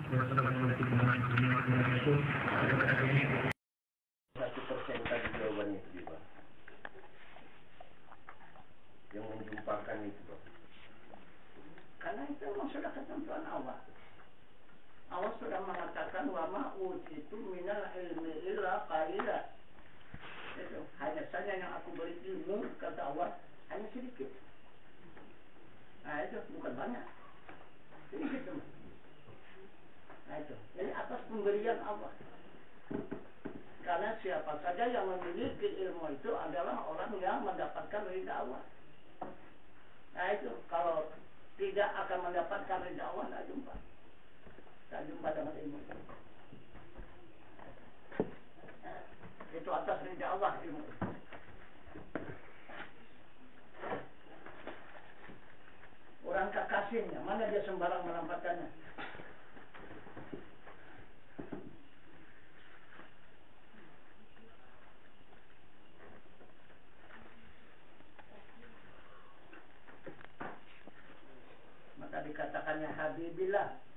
1% tadi jawabannya itu Pak. Yang menjumpakan itu Pak. Karena itu memang sudah ketentuan Allah. Allah sudah mengatakan wa ma utitu minal ilmi illa qalila. Itu hanya saja yang aku beri ilmu, kata Allah, hanya sedikit. Nah itu bukan banyak, sedikit teman. Nah itu, ini atas pemberian Allah. Karena siapa saja yang memiliki ilmu itu adalah orang yang mendapatkan ridha Allah. Nah itu, kalau tidak akan mendapatkan ridha Allah, tak jumpa dengan ilmu. Itu atas ridha Allah ilmu. Orang kekasihnya, mana dia sembarang menampakkannya? Maka dikatakannya Habibillah.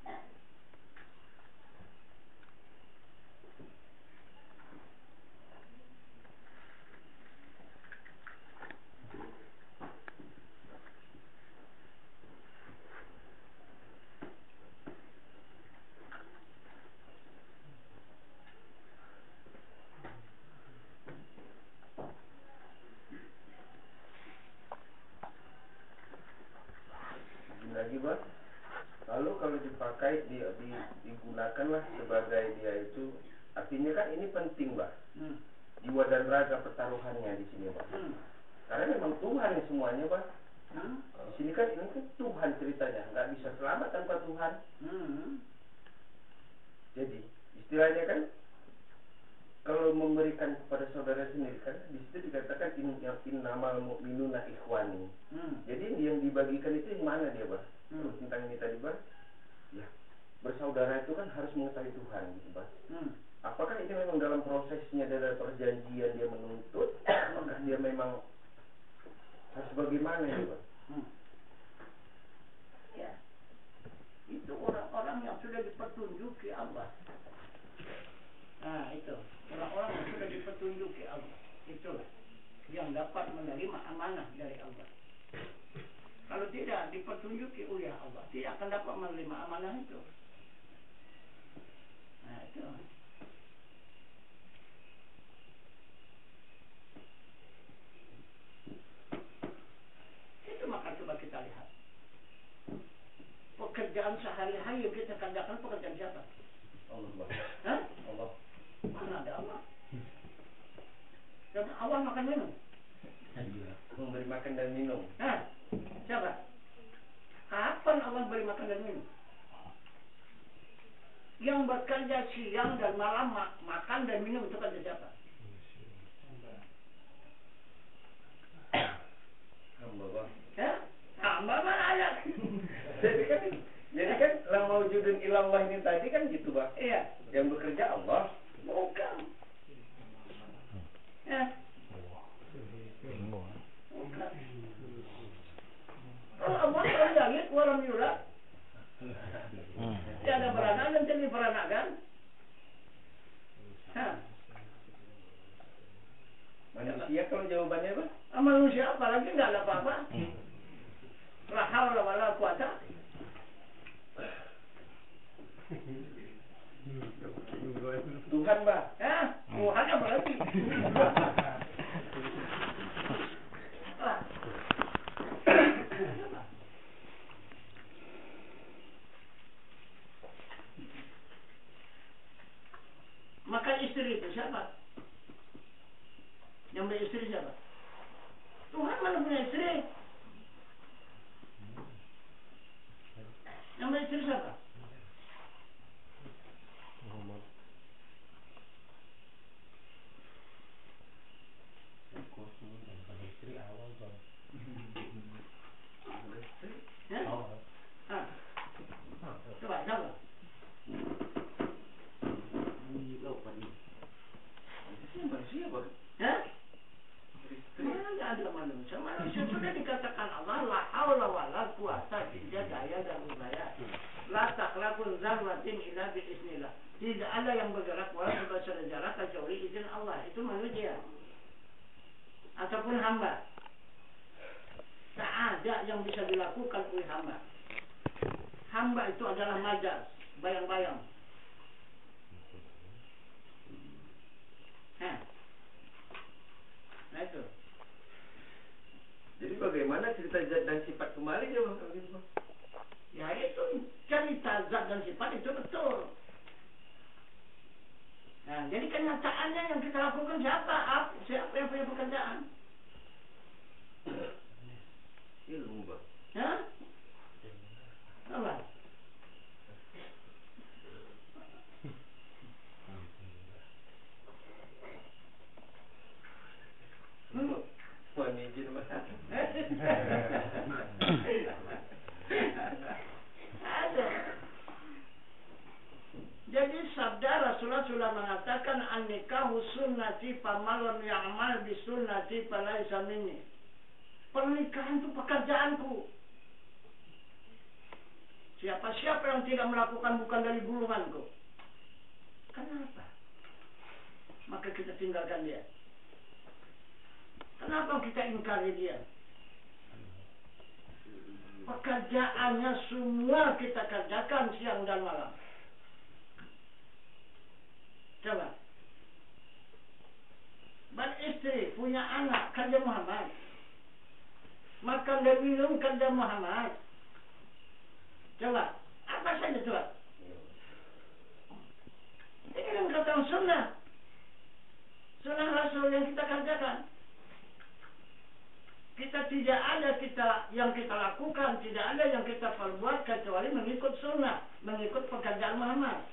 Lagi Pak. Lalu kalau dipakai digunakanlah sebagai dia itu, artinya kan ini penting Pak. Jiwa dan raga pertaruhannya di sini Pak. Karena memang Tuhan yang semuanya Pak. Di sini kan ini kan Tuhan ceritanya, nggak bisa selamat tanpa Tuhan. Jadi istilahnya kan kalau memberikan kepada saudara sendiri kan di situ dikatakan innamal mu'minuna ikhwani. Jadi yang dibagikan itu yang mana dia Pak? Tentang ini tadi Pak, ya bersaudara itu kan harus mengetahui Tuhan gitu Pak. Apakah ini memang dalam prosesnya dari perjanjian dia menuntut, apakah dia memang harus bagaimana ya Pak? Ya, itu orang-orang yang sudah dipetunjuki Allah. Nah itu, orang-orang yang sudah dipetunjuki Allah, itulah yang dapat menerima amanah dari Allah. Kalau tidak dipetunjuki oleh Allah, tidak akan dapat menerima amanah itu. Nah itu. Itu maka coba kita lihat. Pekerjaan sehari-hari yang kita kerjakan pekerjaan siapa? Allah. Hah? Allah. Mana ada Allah? Siapa? Allah makan minum. Memberi makan dan minum. Hah? Siapa? Kapan Allah beri makan dan minum? Yang bekerja siang dan malam makan dan minum itu kerja siapa? Hamba Pak. Ya? Hamba mana ayat? Jadi kan la maujudun ilallah ini tadi kan gitu Pak. Iya. Yang bekerja Allah. Bukan. Ya. Kalau Allah dari langit, walam yulad. Tiada beranak dan tidak diperanakan. Manusia kalau jawabannya Pak? Manusia apalagi nggak ada apa-apa. La haula wala quwata. Tuhan Pak. Ya, Tuhan apa lagi? Maka istri itu siapa? Yang punya istri siapa? Tuhan mana punya istri? Yang punya istri siapa? Muhammad. Istri awal Bang. Ya? Coba siapa? Manusia Bang. Ya? Mana ada manusia? Manusia sudah dikatakan yang bisa dilakukan oleh hamba. Hamba itu adalah majas, bayang-bayang. Nah itu. Jadi bagaimana cerita zat dan sifat kembali ya Bang? Ya itu cerita zat dan sifat itu betul. Nah, jadi kenyataannya yang kita lakukan siapa yang punya pekerjaan? Ilmu Bang. Hah? Apa? Mohon izin Bang. Ada. Jadi sabda Rasulullah sudah mengatakan an-nikahu sunnati faman lam ya'mal bi sunnati falaysa minni. Pernikahan itu pekerjaanku. Siapa-siapa yang tidak melakukan bukan dari gulunganku. Kenapa? Maka kita tinggalkan dia. Kenapa kita ingkari dia? Pekerjaannya semua kita kerjakan siang dan malam. Coba. Beristri, punya anak, kerja Muhammad. Makan dan minum, kerja Muhammad. Coba, apa saja coba? Ini kan kata sunnah. Sunnah Rasul yang kita kerjakan. Kita tidak ada yang kita lakukan, tidak ada yang kita perbuat kecuali mengikut sunnah, mengikut pekerjaan Muhammad.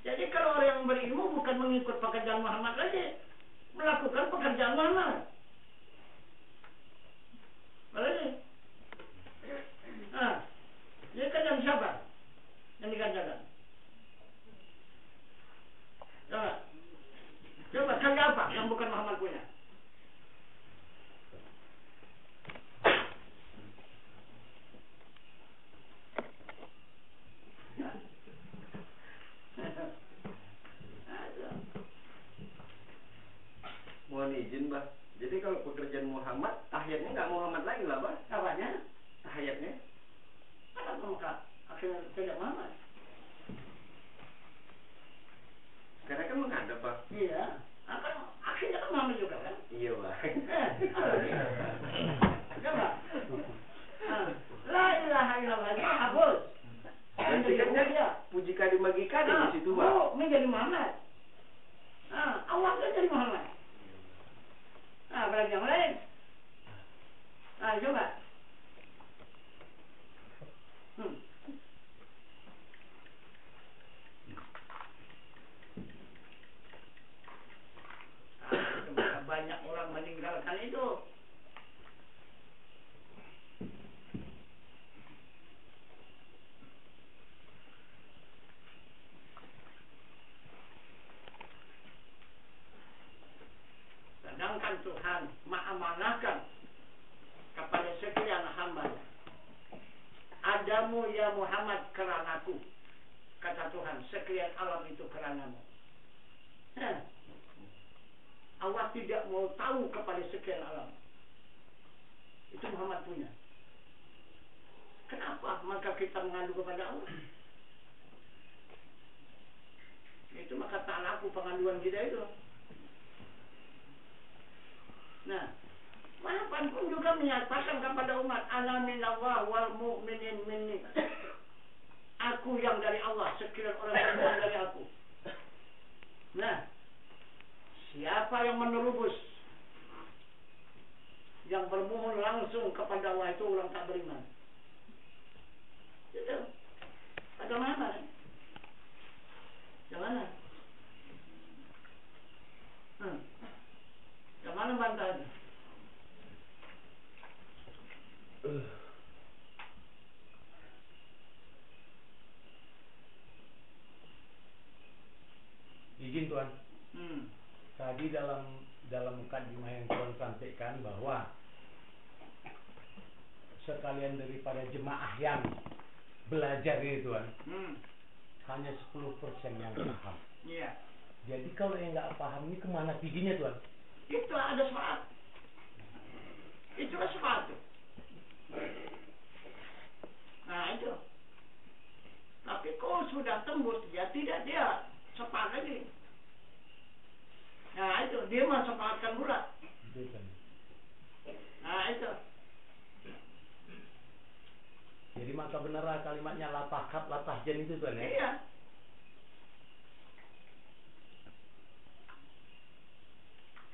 Jadi kalau orang yang berilmu bukan mengikut pekerjaan Muhammad lagi, melakukan pekerjaan Muhammad. Boleh? Nah, ini kerjaan siapa yang dikerjakan? Coba kerja apa yang bukan Muhammad punya? Mohon izin Bang. Jadi kalau pekerjaan Muhammad, tahiyatnya nggak Muhammad lagi lah Bang. Apanya? Tahiyatnya. Kenapa muka? Akhirnya tidak Muhammad. Karena kan menghadap Bang. Iya. Akhirnya kan Muhammad juga kan? Iya Bang. Coba. La ilaha illallah itu hapus. Berarti kan dia puji kadi bagi kadi di situ Bang. Menjadi Muhammad. Allah kan jadi Muhammad. Apalagi yang lain. Coba. Banyak orang meninggalkan itu. Sedangkan Tuhan mengamanahkan kepada sekian hamba. Adamu ya Muhammad keranaku. Kata Tuhan, sekian alam itu keranamu. Allah tidak mau tahu kepada sekian alam. Itu Muhammad punya. Kenapa? Maka kita mengadu kepada Allah. Itu maka ta'alaku pengaduan kita itu. Nah, Muhammad pun juga menyatakan kepada umat, ana minallah wal mu'minin minni. Aku yang dari Allah, sekiranya orang yang dari aku. Nah, siapa yang menerobos, yang bermohon langsung kepada Allah itu orang tak beriman. Itu. Bagaimana? Gimana? Gimana bantahnya? Izin Tuan. Tadi dalam mukadimah yang Tuan sampaikan bahwa sekalian daripada jemaah yang belajar ini Tuan, hanya 10% yang paham. Iya. Jadi kalau yang nggak paham ini kemana piginya Tuan? Itu ada syafaat. Itulah syafaat tuh. Nah itu. Tapi kalau sudah tembus dia tidak dia syafaat lagi. Nah itu dia mah syafaatkan pula. Nah itu. Jadi maka benar kalimatnya latahat latahjan itu Tuan ya? Iya.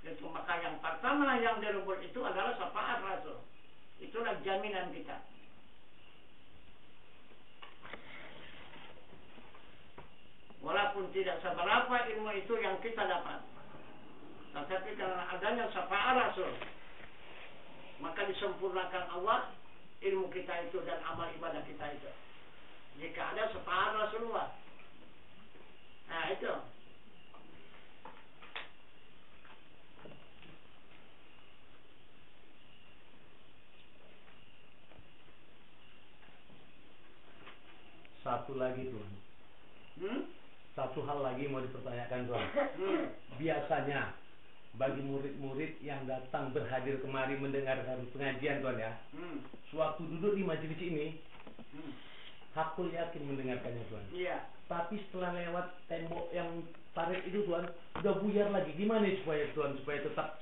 Itu maka yang pertama yang direbut itu adalah syafaat Rasul. Itulah jaminan kita. Walaupun tidak seberapa ilmu itu yang kita dapat, tetapi karena adanya syafaat Rasul, maka disempurnakan Allah ilmu kita itu dan amal ibadah kita itu. Jika ada syafaat Rasulullah. Nah itu. Satu lagi Tuan. Satu hal lagi mau dipertanyakan Tuan. Biasanya bagi murid-murid yang datang berhadir kemari mendengarkan pengajian Tuan ya, sewaktu duduk di majelis ini, hakul yakin mendengarkannya Tuan. Iya. Tapi setelah lewat tembok yang parit itu Tuan, udah buyar lagi. Gimana supaya Tuan supaya tetap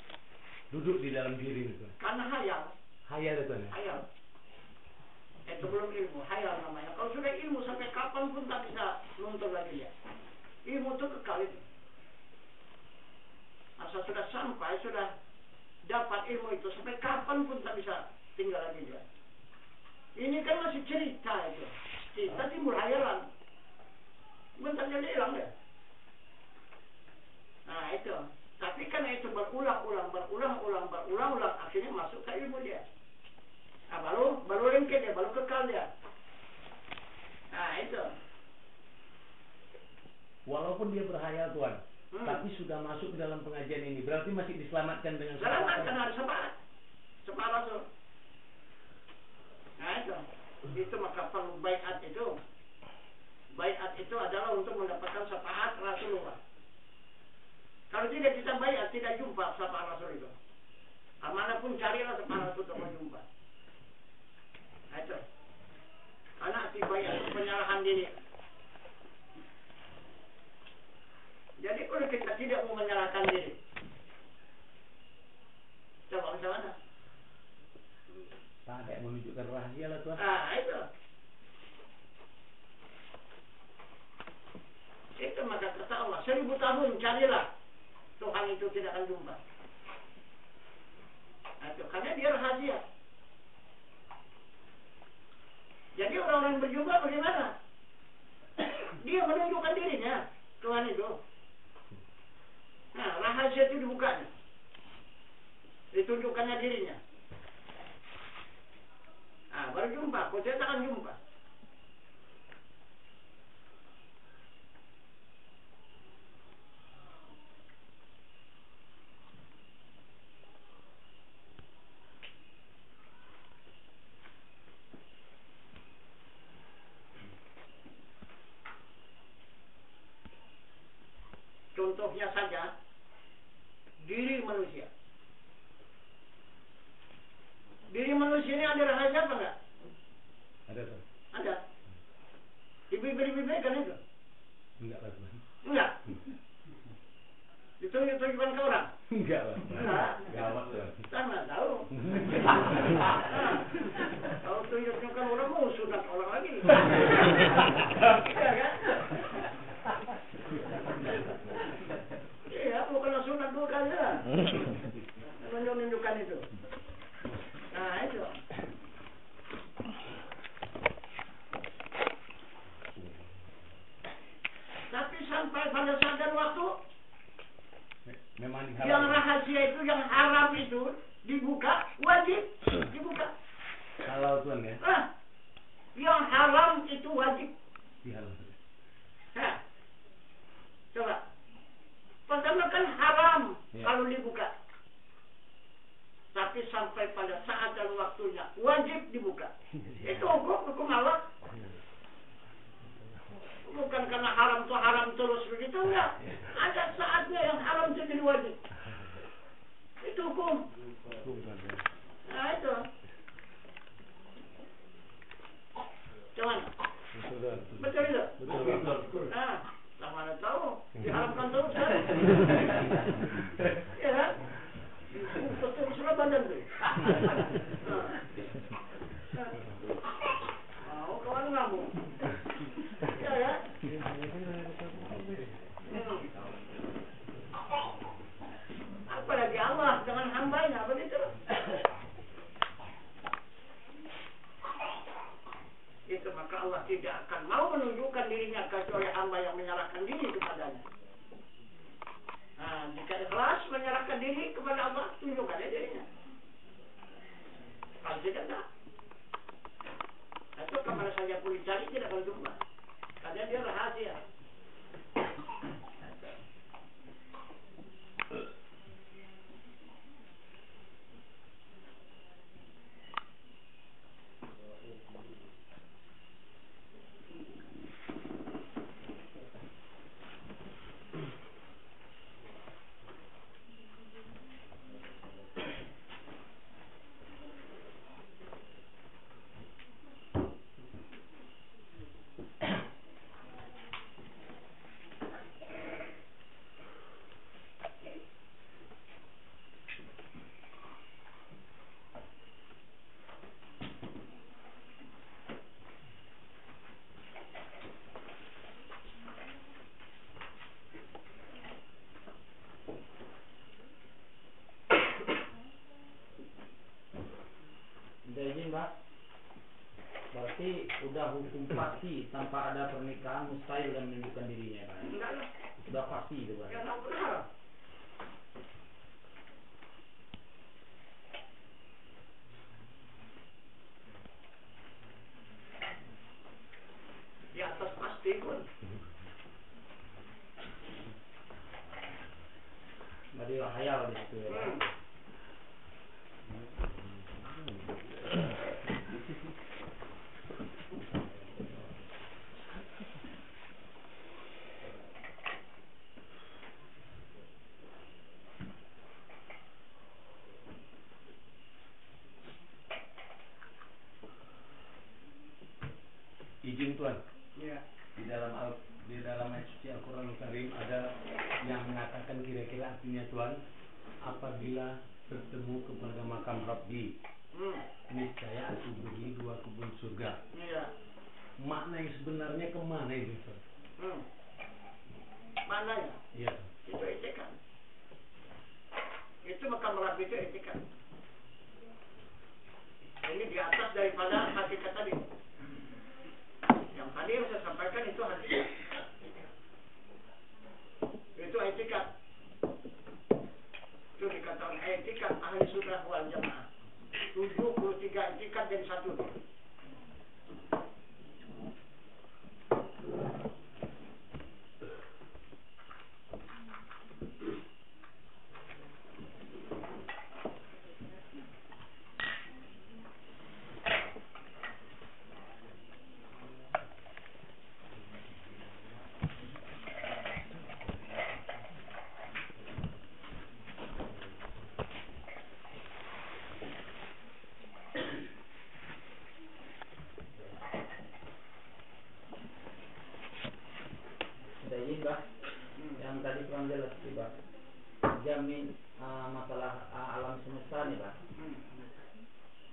duduk di dalam diri ini Tuan? Karena hayal. Hayal Tuan ya. Hayal. Itu belum ilmu, hayal namanya. Kalau sudah ilmu sampai kapan pun tak bisa luntur lagi ya. Ilmu itu kekal itu. Asal sudah sampai, sudah dapat ilmu itu sampai kapan pun tak bisa tinggal lagi dia. Ini kan masih cerita itu. Cerita timbul hayalan. Bentar jadi hilang ya. Nah itu. Tapi karena itu berulang-ulang, akhirnya masuk ke ilmu dia. Nah, baru lengket dia, baru kekal dia. Nah itu. Walaupun dia berhayal Tuan, tapi sudah masuk ke dalam pengajian ini, berarti masih diselamatkan dengan selamatkan harus syafaat. Syafaat Rasul. Nah itu. Itu maka perlu baiat itu. Baiat itu adalah untuk mendapatkan syafaat Rasulullah. Kalau tidak kita baiat, tidak jumpa syafaat Rasul itu. Amanapun carilah syafaat Rasul untuk jumpa. Nah itu. Karena arti baiat itu penyerahan diri. Jadi kalau kita tidak mau menyerahkan diri, coba macam mana? Tak ada yang menunjukkan rahasia lah Tuan. Ah itu. Itu maka kata Allah, 1000 tahun carilah Tuhan itu tidak akan jumpa. Nah, itu karena dia rahasia. Jadi orang-orang yang berjumpa bagaimana? Dia menunjukkan dirinya Tuhan itu. Nah, rahasia itu dibukanya. Ditunjukkannya dirinya. Nah, baru jumpa. Kalau saya tak akan jumpa. Contohnya saja diri manusia. Diri manusia ini ada rahasia apa enggak? Ada Tuan. Ada. Di bibir-bibir kan itu? Enggak lah Tuan. Enggak. Ditunjuk-tunjukkan ke orang? Enggak lah. Enggak. Gawat Tuan. Sama tahu. Kalau tunjuk-tunjukkan orang mau sunat orang lagi. Iya kan? Iya, bukan sunat 2 kali lah. Menunjukkan itu. Nah itu. Tapi sampai pada saat dan waktu memang yang rahasia itu, yang haram itu dibuka, wajib dibuka. Halal Tuan ya. Yang haram itu wajib. Dihalal. Nah, coba. Pertama kan haram kalau dibuka. Tapi sampai pada saat dan waktunya wajib dibuka. Itu hukum Allah. Bukan karena haram itu haram terus begitu enggak. Ada saatnya yang haram itu jadi wajib. Itu hukum. Nah itu. Cuman. Betul itu. Betul. Nah, lah mana tahu? Diharamkan terus kan? Ya kan? Betul sudah badan tuh. Mau kawan kamu? Ya ya. Apalagi Allah dengan hambanya begitu. Itu maka Allah tidak akan mau menunjukkan dirinya kecuali hamba yang menyerahkan diri kepadanya. Nah, jika ikhlas menyerahkan diri kepada Allah, tunjukkan dirinya. Kalau tidak, tak. Itu kemana saja pun dicari tidak akan jumpa. Karena dia rahasia. Jadi Mbak, berarti udah hukum pasti tanpa ada pernikahan mustahil dan menunjukkan dirinya Pak. Enggak lah. Udah pasti itu Pak. Ya tak benar. Di atas pasti pun. Berarti hayal di situ ya Pak. Izin Tuhan. Ya. Di dalam ayat suci Al-Qur'anul Karim ada yang mengatakan kira-kira artinya Tuhan, apabila bertemu kepada makam Rabbi, niscaya aku beri 2 kebun surga. Iya. Makna yang sebenarnya kemana itu Tuhan? Mananya? Iya. Itu etikan. Itu makam Rabbi itu etikan. Ini di atas daripada hakikat tadi. Yang tadi yang saya sampaikan itu hakikat. Itu etikat. Itu dikatakan etikat ahli sunnah wal jamaah. 73 etikat jadi satu. Yang tadi kurang jelas sih Pak. Jamin masalah alam semesta nih Pak.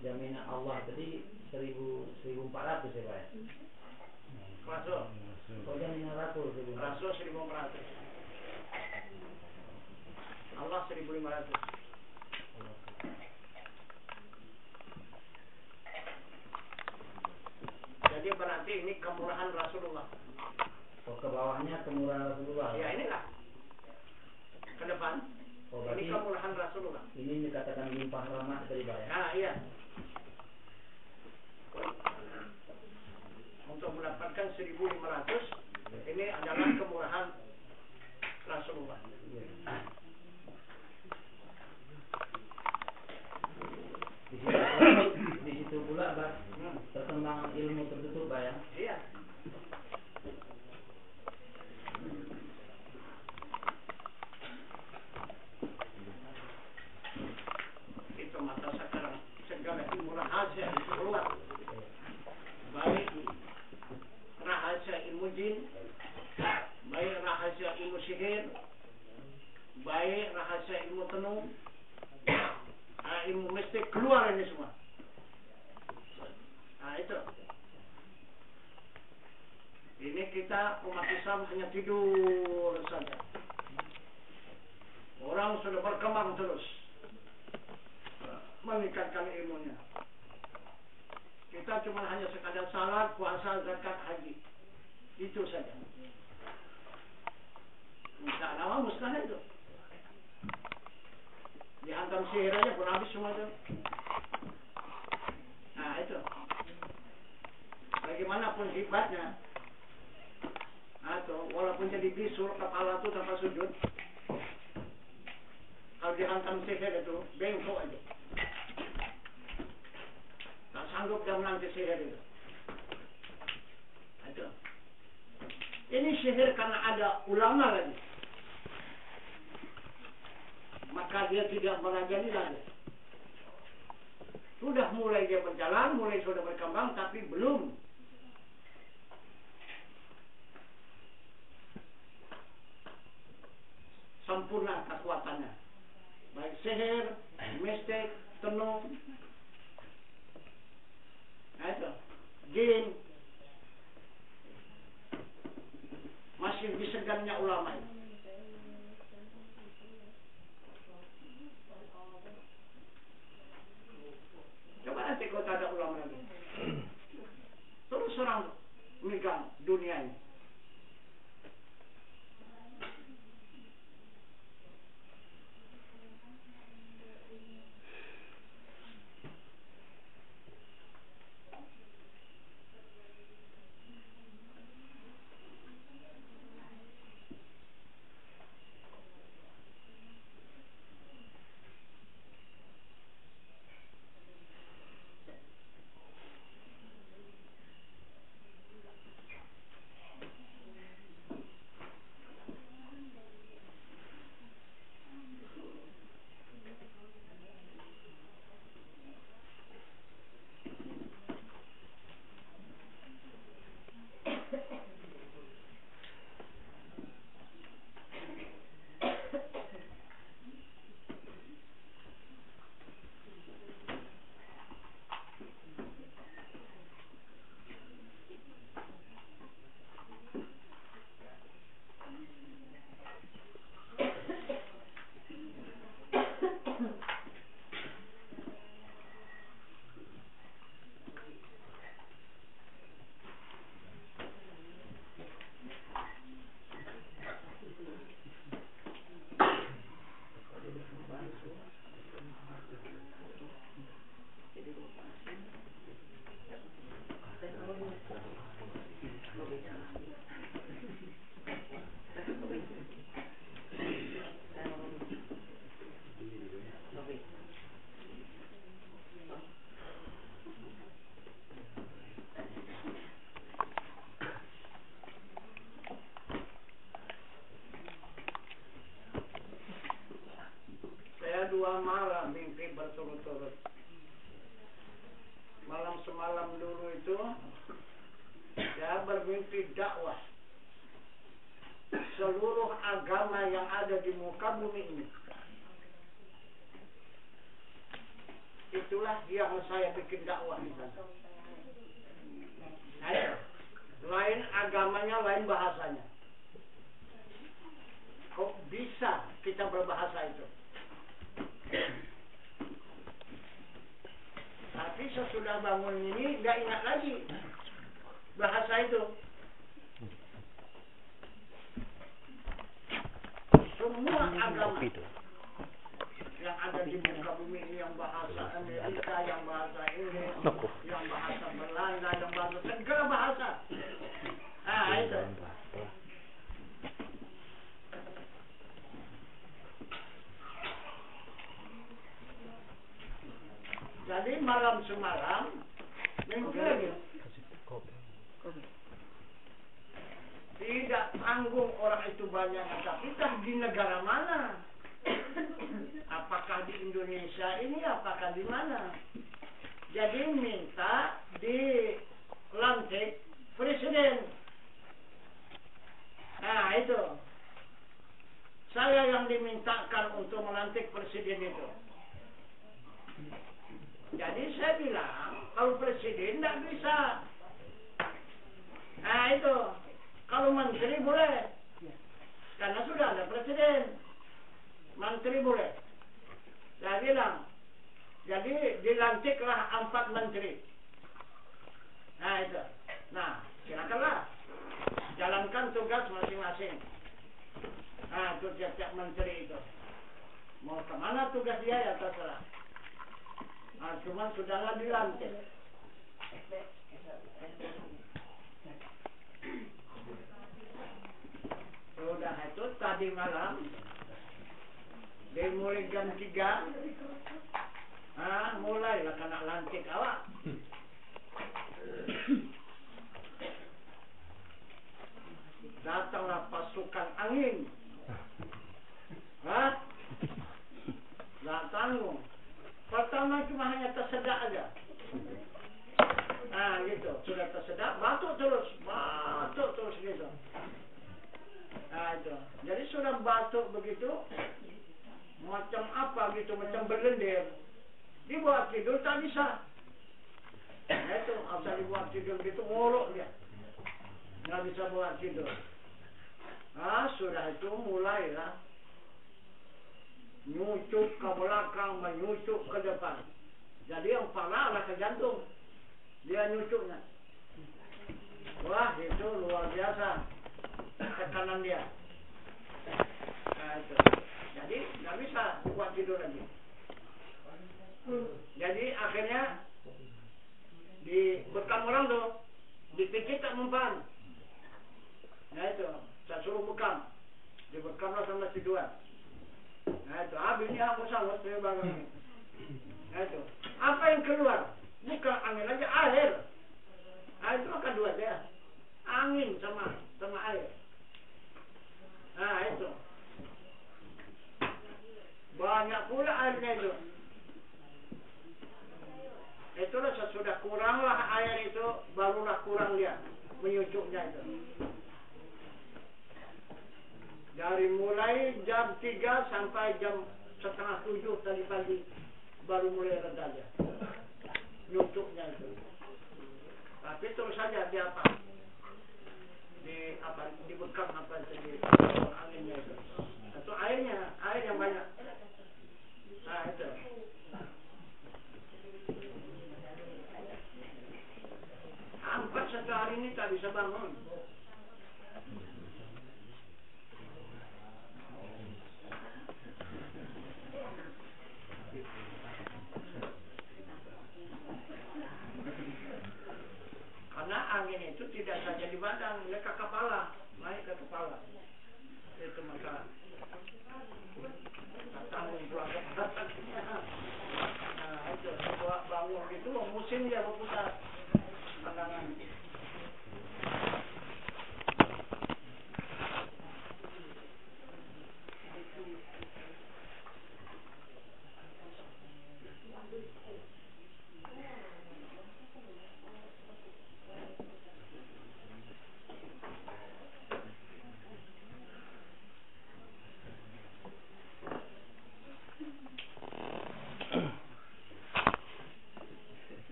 Jaminan Allah tadi 1400 ya Pak. Rasul. Oh jaminan Rasul 1400. Allah 1500. Jadi berarti ini kemurahan Rasulullah. Oh ke bawahnya kemurahan Rasulullah. Ya inilah. Ke depan. Oh berarti ini kemurahan Rasulullah. Ini dikatakan limpah rahmat tadi Pak ya. Nah iya. Untuk mendapatkan 1500 ini adalah kemurahan Rasulullah. Di situ pula Pak perkembangan ilmu tertutup Pak ya. Iya. baik rahasia ilmu tenung, ilmu mistik, keluar ini semua. Nah itu. Ini kita umat Islam hanya tidur saja. Orang sudah berkembang terus meningkatkan ilmunya. Kita cuma hanya sekadar salat, puasa, zakat, haji. Itu saja. Tidak lama mustahil itu. Dihantam sihir aja pun habis semua itu. Nah itu. Bagaimanapun hebatnya, atau walaupun jadi bisul kepala itu tanpa sujud, kalau dihantam sihir itu bengkok aja. Tak sanggup dia menangkis sihir itu. Itu. Ini sihir karena ada ulama lagi. Maka dia tidak merajani lagi. Sudah mulai dia berjalan, mulai sudah berkembang, tapi belum sempurna kekuatannya. Baik sihir, mistik, tenung, itu, jin, masih disegannya ulama itu. Coba nanti kalau tak ada ulama lagi, terus orang megang dunia ini. Dua malam mimpi berturut-turut. Malam semalam dulu itu saya bermimpi dakwah seluruh agama yang ada di muka bumi ini. Itulah yang saya bikin dakwah di sana. Lain agamanya, lain bahasanya. Kok bisa kita berbahasa itu? Tapi sesudah bangun ini nggak ingat lagi bahasa itu. Semua agama yang ada di muka bumi ini, yang bahasa Amerika, yang bahasa Inggris, yang bahasa Belanda, yang bahasa segala bahasa. Ah itu. Jadi malam semalam mimpi lagi. Tidak tanggung orang itu banyak, tapi di negara mana? Apakah di Indonesia ini, apakah di mana? Jadi minta dilantik presiden. Nah itu. saya yang dimintakan untuk melantik presiden itu. Jadi saya bilang, kalau presiden tidak bisa. Nah itu, kalau menteri boleh. Karena sudah ada presiden. Menteri boleh. Saya bilang, jadi dilantiklah 4 menteri. Nah itu. Nah, silakanlah. Jalankan tugas masing-masing. Nah, itu tiap-tiap menteri itu. Mau kemana tugas dia ya terserah. Nah, cuma sudahlah dilantik. Sudah itu tadi malam dimulai jam 3. Mulailah kena lantik awak. Datanglah pasukan angin. Nggak tanggung. Pertama cuma hanya tersedak aja. Nah gitu, sudah tersedak, batuk terus gitu. Nah itu, jadi sudah batuk begitu, macam apa gitu, macam berlendir. Dibuat tidur tak bisa. Nah itu, asal dibuat tidur gitu, ngorok dia. Nggak bisa buat tidur. Sudah itu mulailah nyucuk ke belakang, menyucuk ke depan. Jadi yang parah adalah ke jantung. Dia nyucuknya. Wah, itu luar biasa tekanan dia. Nah itu. Jadi nggak bisa buat tidur lagi. Jadi akhirnya bekam orang tuh dipikir tak mempan. Nah itu, saya suruh bekam. Dibekamlah sama si Duan. Nah itu, habisnya aku salah saya bangun. Nah itu, apa yang keluar? Bukan angin aja, air. Nah itu akan dua dia. Angin sama air. Nah itu. Banyak pula airnya itu. Itulah sesudah kuranglah air itu, barulah kurang dia menyucuknya itu. Dari mulai jam 3 sampai jam 6:30 tadi pagi baru mulai reda dia nyucuknya itu. Tapi terus saja dia dibekam di anginnya itu. Itu air yang banyak. Nah itu. Empat satu hari ini tak bisa bangun. Karena angin itu tidak saja di badan, dia ke kepala, naik ke kepala. Itu masalah. Tanggung pula kepala. Nah itu, buat bangun gitu, musim dia berputar pandangan.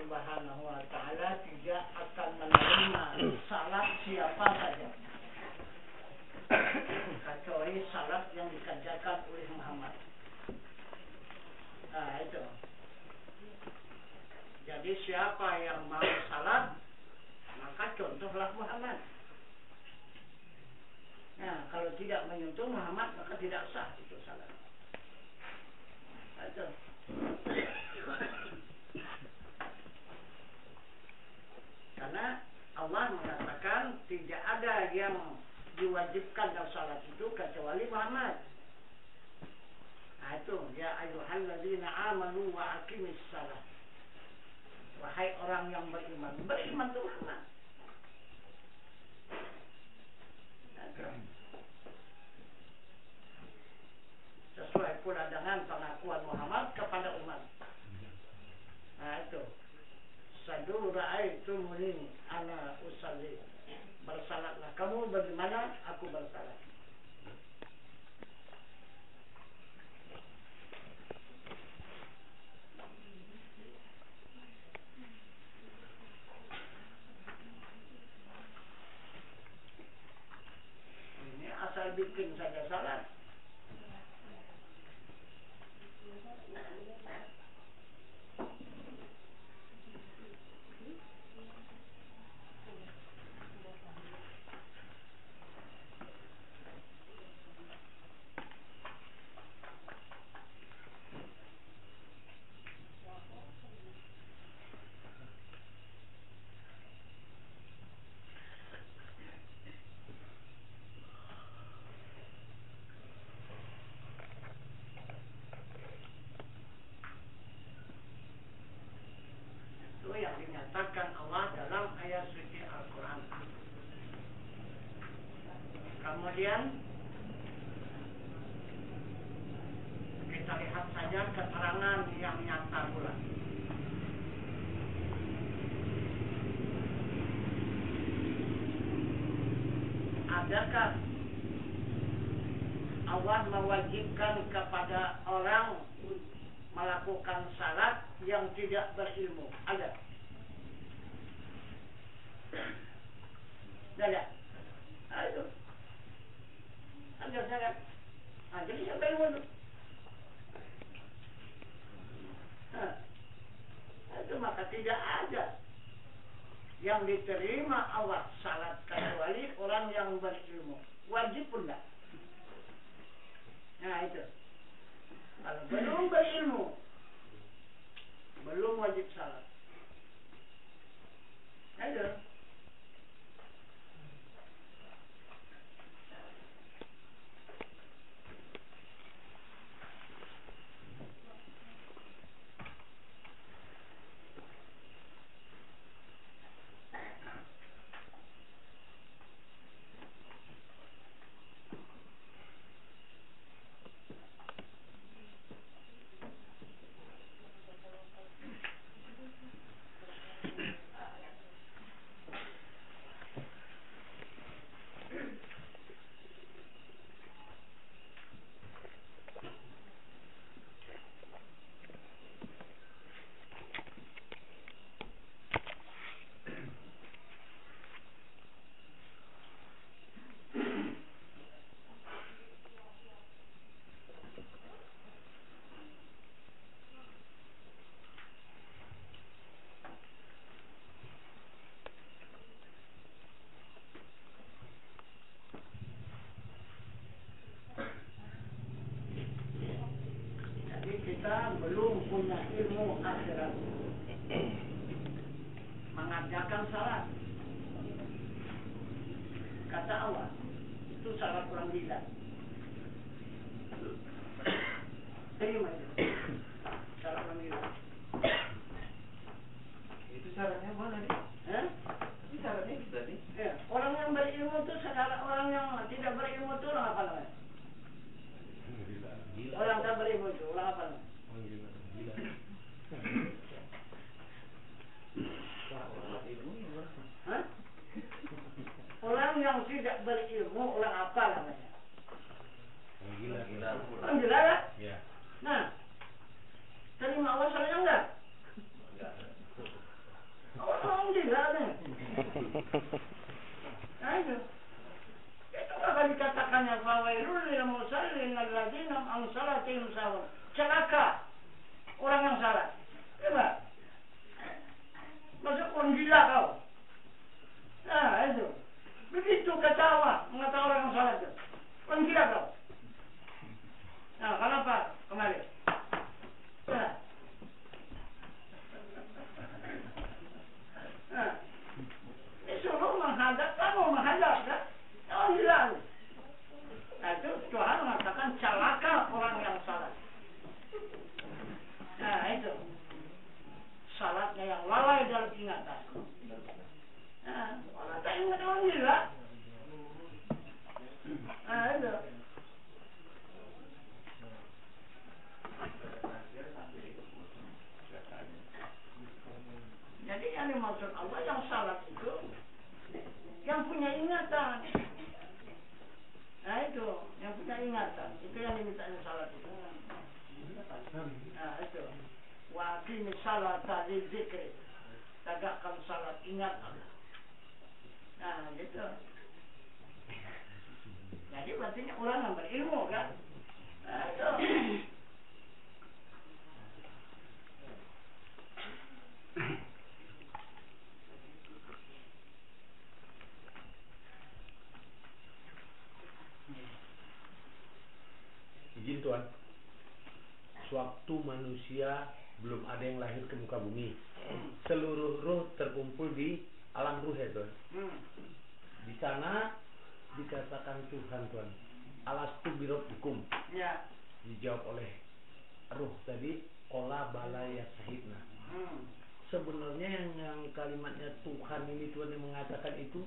Subhanahu wa ta'ala tidak akan menerima salat siapa saja kecuali salat yang dikerjakan oleh Muhammad. Nah itu. Jadi siapa yang mau salat, maka contohlah Muhammad. Nah, kalau tidak menyentuh Muhammad, maka tidak sah itu salat. Nah, itu. Karena Allah mengatakan tidak ada yang diwajibkan dalam salat itu kecuali Muhammad. Nah itu, ya ayyuhalladzina amanu wa aqimis salat. Wahai orang yang beriman, beriman itu Muhammad. Sesuai pula dengan pengakuan Muhammad kepada umat. Nah itu, sadu ra'aitumuni ana usalli. Bersalatlah kamu bagaimana aku bersalat. Ini asal bikin saja salat. Yang dinyatakan Allah dalam ayat suci Al-Quran. Kemudian kita lihat saja keterangan yang nyata pula. Adakah Allah mewajibkan kepada orang melakukan salat yang tidak berilmu? Ada? Ada? Ada. Ada salat. Nah, jadi siapa yang wudhu? Nah, itu maka tidak ada yang diterima Allah salat kecuali orang yang berilmu. Wajib pun enggak. Nah itu. Kalau belum berilmu, belum wajib salat. Ada. Kita belum punya ilmu akhirat mengerjakan salat. Kata Allah, itu salat orang gila. Terima itu. Salat orang gila. Itu syaratnya mana nih? Itu syaratnya itu tadi. Ya, orang yang berilmu itu saudara, orang yang tidak berilmu itu orang apa namanya? Orang tak berilmu itu orang apa namanya? Orang yang tidak berilmu, orang apa namanya? Gila. Orang gila ya? Ya. Nah, dalam ingatan. Nah, orang tak ingat orang gila. Nah, itu. Jadi yang dimaksud Allah yang salat itu yang punya ingatan. Nah itu, yang punya ingatan. Itu yang diminta salat itu. Nah itu. Wa aqimi sholata li dzikri. Tegakkan salat, ingat Allah. Nah gitu. Jadi berarti orang yang berilmu kan. Nah itu. Izin Tuan, sewaktu manusia belum ada yang lahir ke muka bumi, seluruh ruh terkumpul di alam ruh ya Tuan. Di sana dikatakan Tuhan Tuan, alastu birabbikum. Ya. Dijawab oleh ruh tadi, qala bala ya sahibna. Sebenarnya yang kalimatnya Tuhan ini Tuhan yang mengatakan itu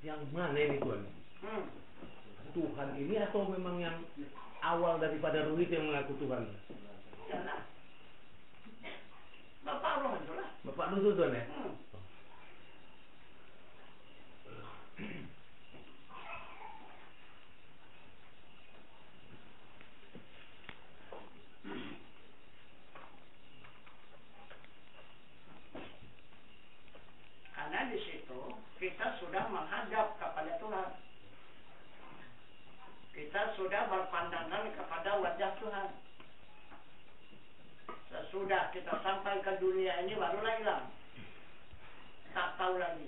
yang mana ini Tuan? Tuhan ini atau memang yang awal daripada ruh itu yang mengaku Tuhan? Yalah. Bapak roh itu lah. Bapak roh itu Tuhan ya? Karena di situ kita sudah menghadap kepada Tuhan. Kita sudah berpandangan kepada wajah Tuhan. Sesudah kita sampai ke dunia ini barulah hilang. Tak tahu lagi.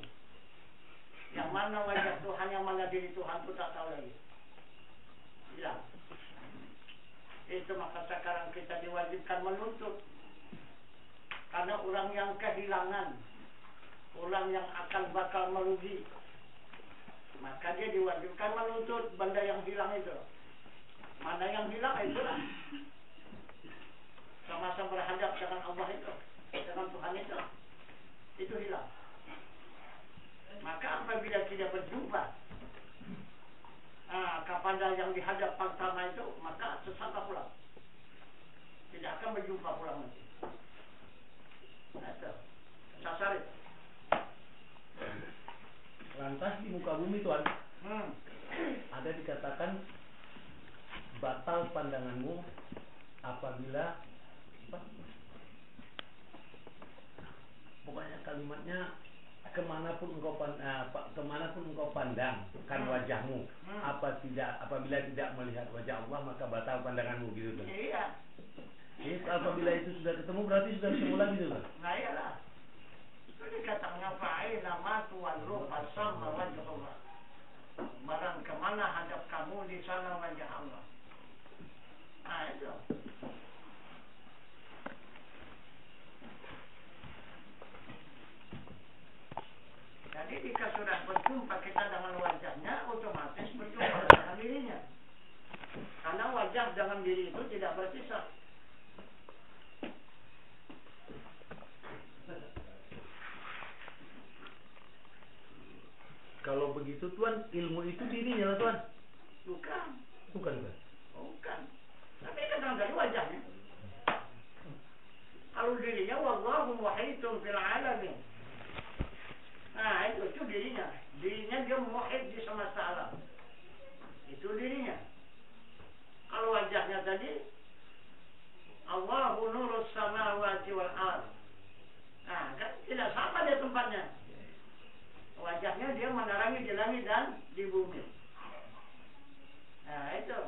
Yang mana wajah Tuhan, yang mana diri Tuhan itu tak tahu lagi. Hilang. Itu maka sekarang kita diwajibkan menuntut. Karena orang yang kehilangan, orang yang akan bakal merugi, maka dia diwajibkan menuntut benda yang hilang itu. Mana yang hilang itulah. Sama-sama berhadap dengan Allah itu, dengan Tuhan itu hilang. Maka apabila tidak berjumpa kepada yang dihadap pertama itu, maka sesangka pulang. Tidak akan berjumpa pulang nanti. Itu sasar itu. Lantas di muka bumi Tuhan, ada dikatakan batal pandanganmu apabila pokoknya kalimatnya kemanapun engkau pandang kan wajahmu, apabila tidak melihat wajah Allah maka batal pandanganmu gitu Tuhan. Iya. Jadi apabila itu sudah ketemu berarti sudah ketemu lagi gitu Tuhan. Nah iyalah. Itu dikatakan fa'in nama tuan ruh asam wajah Allah. Barang kemana hadap kamu di sana wajah Allah. Nah itu. Jadi jika sudah berjumpa kita dengan wajahnya, otomatis berjumpa dengan dirinya. Karena wajah dengan diri itu tidak berpisah. Kalau begitu Tuhan, ilmu itu dirinya lah Tuhan. Bukan. Bukan Tuhan. Bukan. Tapi kadang dari wajahnya. Kalau dirinya wallahu muhitun fil alamin. Nah itu dirinya. Dirinya dia muhit di semesta alam. Itu dirinya. Kalau wajahnya tadi Allahu nurus samawati wal ardh. Nah kan tidak sama dia tempatnya. Wajahnya dia menerangi di langit dan di bumi. Nah itu.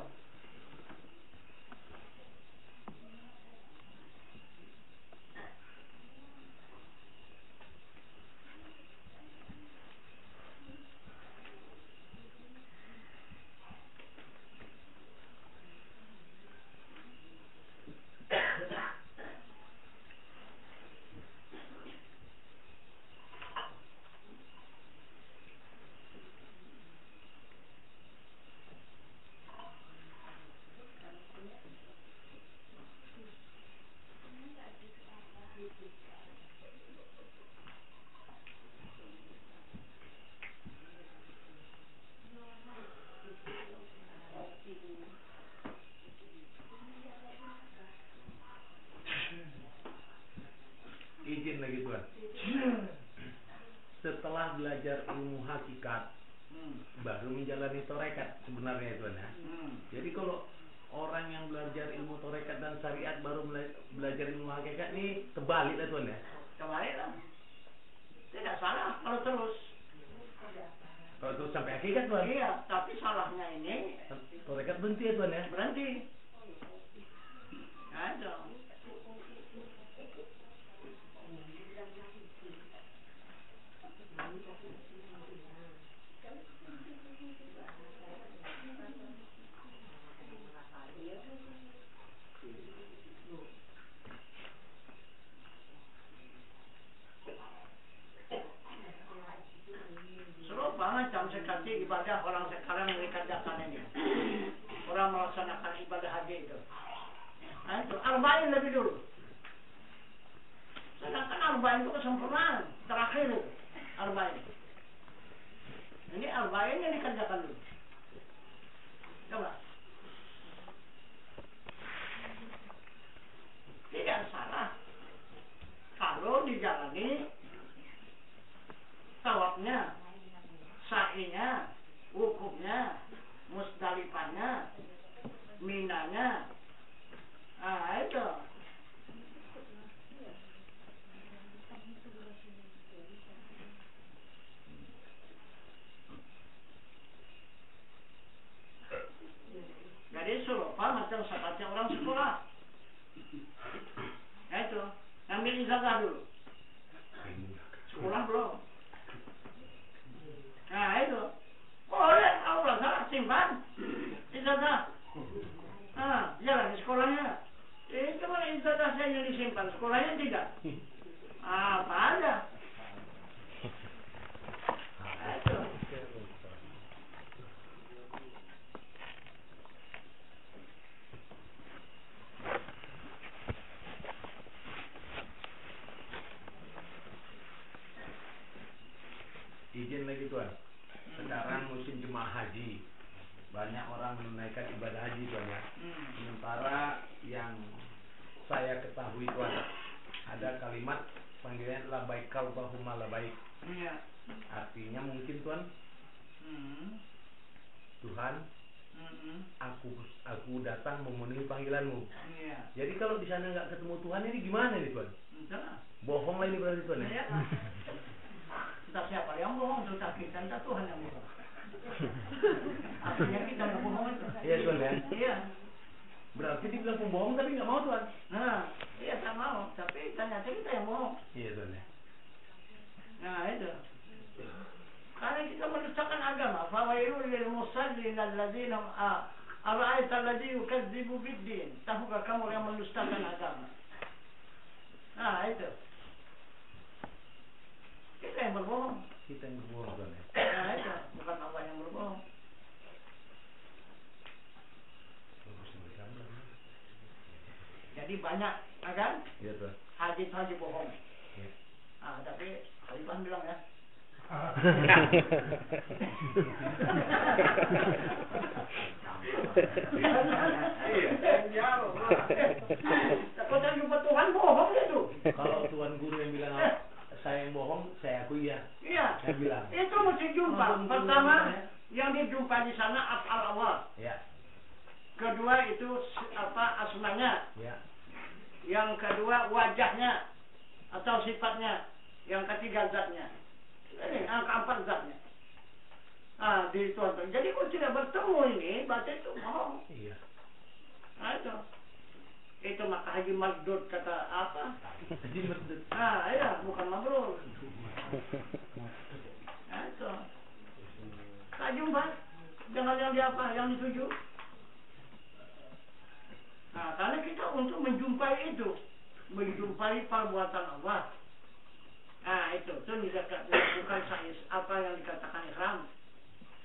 izin lagi Tuan. Setelah belajar ilmu hakikat, baru menjalani torekat sebenarnya Tuan ya. Jadi kalau orang yang belajar ilmu torekat dan syariat baru belajar ilmu hakikat ini kebalik lah Tuan ya. Kebalik lah. Tidak salah kalau terus. Kalau terus sampai hakikat Tuan. Iya, tapi salahnya ini Torekat berhenti ya Tuan ya. berhenti. Ada. Macam seperti ibadah orang sekarang mereka kerjakan ini. Orang melaksanakan ibadah haji itu. Nah, itu arba'in lebih dulu. Sedangkan arba'in itu kesempurnaan terakhir itu. Arba'in. Ini arba'in yang dikerjakan dulu. Coba. Tidak salah kalau dijalani tawafnya, sa'inya, wukufnya, musdalifahnya, minanya. Itu. Jadi surupa macam seperti orang sekolah. Itu. Ambil ijazah dulu. Sekolah belum. Nah itu. Boleh, Allah salah simpan ijazah. Jalan di sekolahnya. Itu mana ijazah saya yang disimpan, sekolahnya tidak. Apa aja. Itu. Izin lagi Tuan. Sekarang musim jemaah haji, banyak orang menunaikan ibadah haji Tuan ya. Sementara yang saya ketahui Tuan, ada kalimat panggilan labaik Allahumma labaik. Artinya mungkin Tuan, Tuhan, aku datang memenuhi panggilanmu. Jadi kalau di sana nggak ketemu Tuhan ini gimana nih Tuan? Bohong lah ini berarti Tuan ya. Entah siapa yang bohong, entah kita, entah Tuhan yang bohong. Artinya kita nggak bohong itu. Iya Tuan ya. Iya. Berarti dibilang pembohong tapi nggak mau Tuan. Nah, iya tak mau, tapi ternyata kita yang bohong. Iya Tuan ya. Nah itu. Karena kita mendustakan agama. Fawailul lil musallin alladzina ara'aita alladzi yukadzibu bid-din. Tahukah kamu yang mendustakan agama? Nah itu. Kita yang berbohong. Kita yang berbohong Tuan ya. Nah itu, bukan Allah yang berbohong. Jadi banyak, kan? Iya Tuan. Haji bohong. Iya. Tapi Khalifah bilang ya. Jauh. Kalau jumpa Tuhan bohong itu. Kalau Tuhan guru yang bilang saya yang bohong, saya akui ya. Iya. Saya bilang. Itu mesti jumpa. Pertama, yang dijumpa di sana af'al Allah. Ya. Kedua itu asmanya. Ya. Yang kedua wajahnya atau sifatnya. Yang ketiga zatnya. Ini yang keempat zatnya. Di Tuhan. Jadi kalau tidak bertemu ini, berarti itu bohong. Iya. Nah itu. Itu maka Haji Mardud kata apa? Haji Mardud. Iya, bukan mabrur. Nah itu. Tak jumpa dengan yang di apa, yang dituju. Karena kita untuk menjumpai itu, menjumpai perbuatan Allah. Itu bukan saya apa yang dikatakan ihram.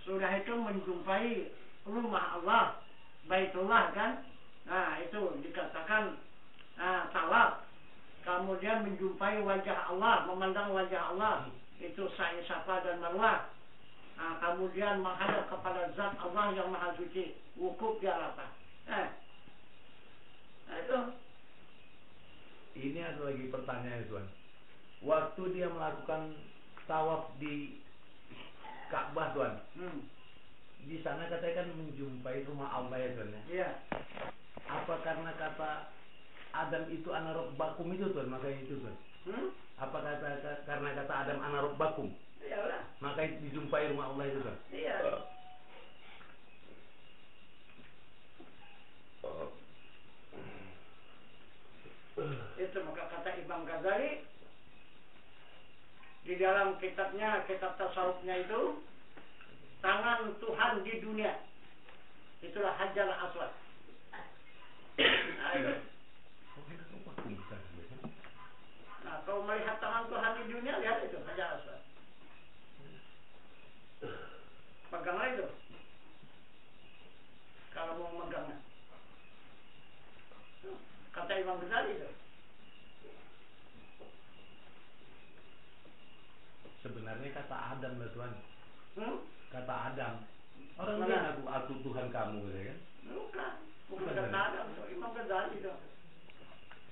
Sudah itu menjumpai rumah Allah, Baitullah kan? Itu dikatakan tawaf. Kemudian menjumpai wajah Allah, memandang wajah Allah, itu sa'i Safa dan Marwah. Kemudian menghadap kepada zat Allah yang maha suci, wukuf di Arafah. Itu. Ini ada lagi pertanyaan Tuan. waktu dia melakukan tawaf di Ka'bah Tuan. Di sana katanya kan menjumpai rumah Allah ya Tuan ya. Iya. Apa karena kata Adam itu anarok bakum itu Tuan, makanya itu Tuan? Apa karena kata Adam anarok bakum? Iyalah. Makanya dijumpai rumah Allah itu Tuan? Iya. Itu maka kata Imam Ghazali di dalam kitabnya, kitab tasawufnya itu, tangan Tuhan di dunia itulah Hajar Aswad. Nah, kalau melihat tangan Tuhan di dunia, lihat itu Hajar Aswad. Peganglah itu kalau mau megangnya. Kata Imam Ghazali itu. Sebenarnya kata Adam lah Tuhan. Kata Adam. Orang Mana? bilang aku Tuhan kamu gitu kan? Bukan kata Adam itu. Imam Ghazali itu.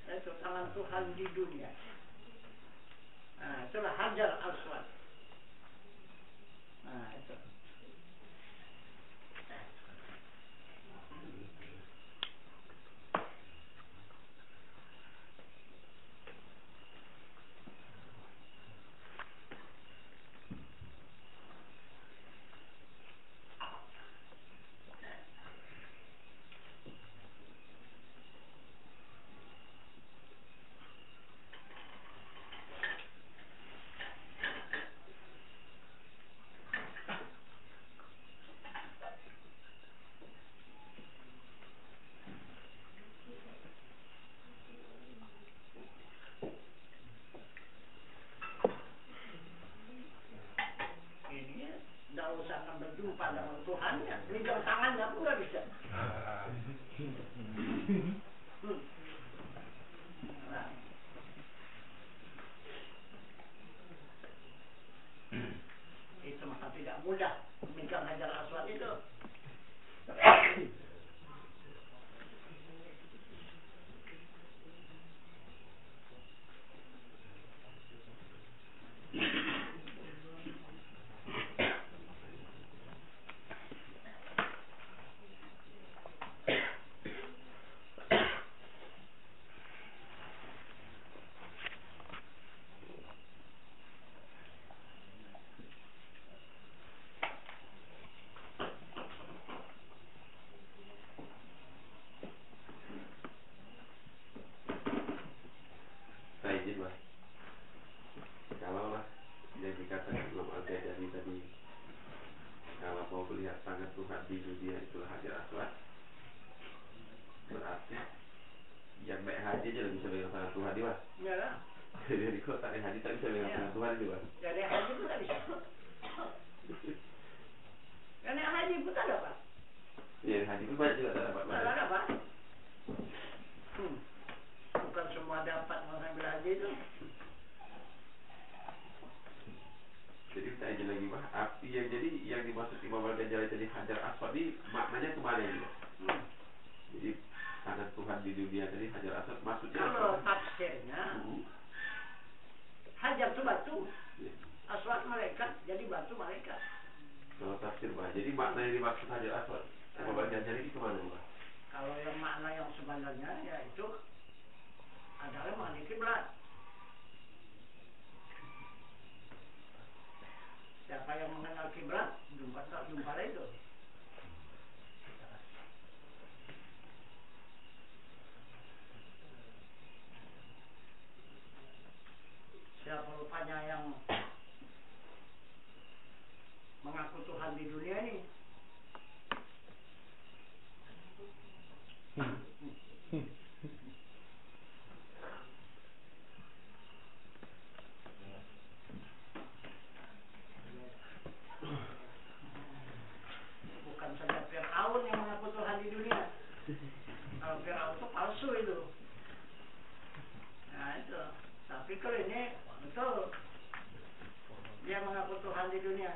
Itu tangan Tuhan di dunia. Nah, itulah Hajar Aswad. Nah, itu. Tidak usah berjumpa dengan Tuhannya, pegang tangannya pun nggak bisa. Nah. Itu maka tidak mudah memegang Hajar Aswad itu. Saya izin Mas. Kalau lah yang dikatakan Imam Al-Ghazali tadi, kalau mau melihat tangan Tuhan di dunia itulah Hajar Aswad, berarti yang naik haji aja bisa megang tangan Tuhan di Mas. Ya lah. Jadi kalau tak naik haji tak bisa megang tangan Tuhan di Mas. Jadi haji pun tak bisa. Karena haji pun tak dapat. Ya haji pun banyak juga tak dapat. Tak dapat. Bukan semua dapat mengambil haji itu. Jadi kita aja lagi Pak, api yang jadi yang dimaksud Imam Al-Ghazali tadi Hajar Aswad ini maknanya kemana ini? Jadi tangan Tuhan di dunia tadi Hajar Aswad maksudnya Kalau apa? tafsirnya Hajar itu batu, Aswad malaikat, jadi batu malaikat. Kalau tafsir Pak, jadi makna yang dimaksud Hajar Aswad Imam Al-Ghazali ini kemana Pak? Kalau yang makna yang sebenarnya yaitu adalah mengenai kiblat. Siapa yang mengenal kiblat, jumpa itu. Siapa rupanya yang mengaku Tuhan di dunia ini? Bukan saja Fir'aun yang mengaku Tuhan di dunia. Kalau Fir'aun itu palsu itu. Nah itu. Tapi kalau ini betul, dia mengaku Tuhan di dunia.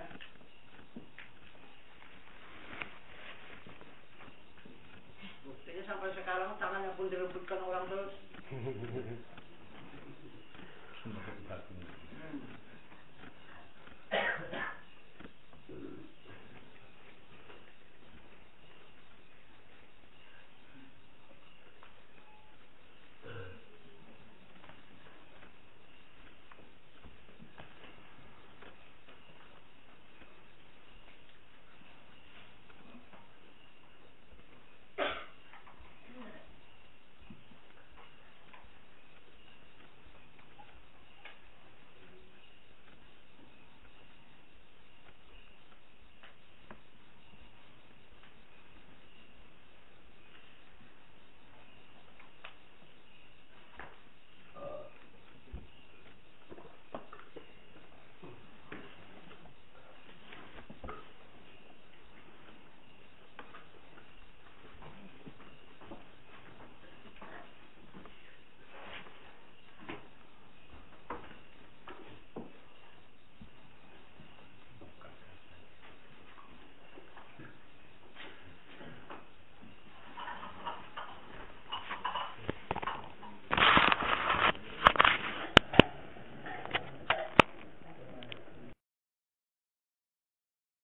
Buktinya sampai sekarang tangannya pun direbutkan orang terus.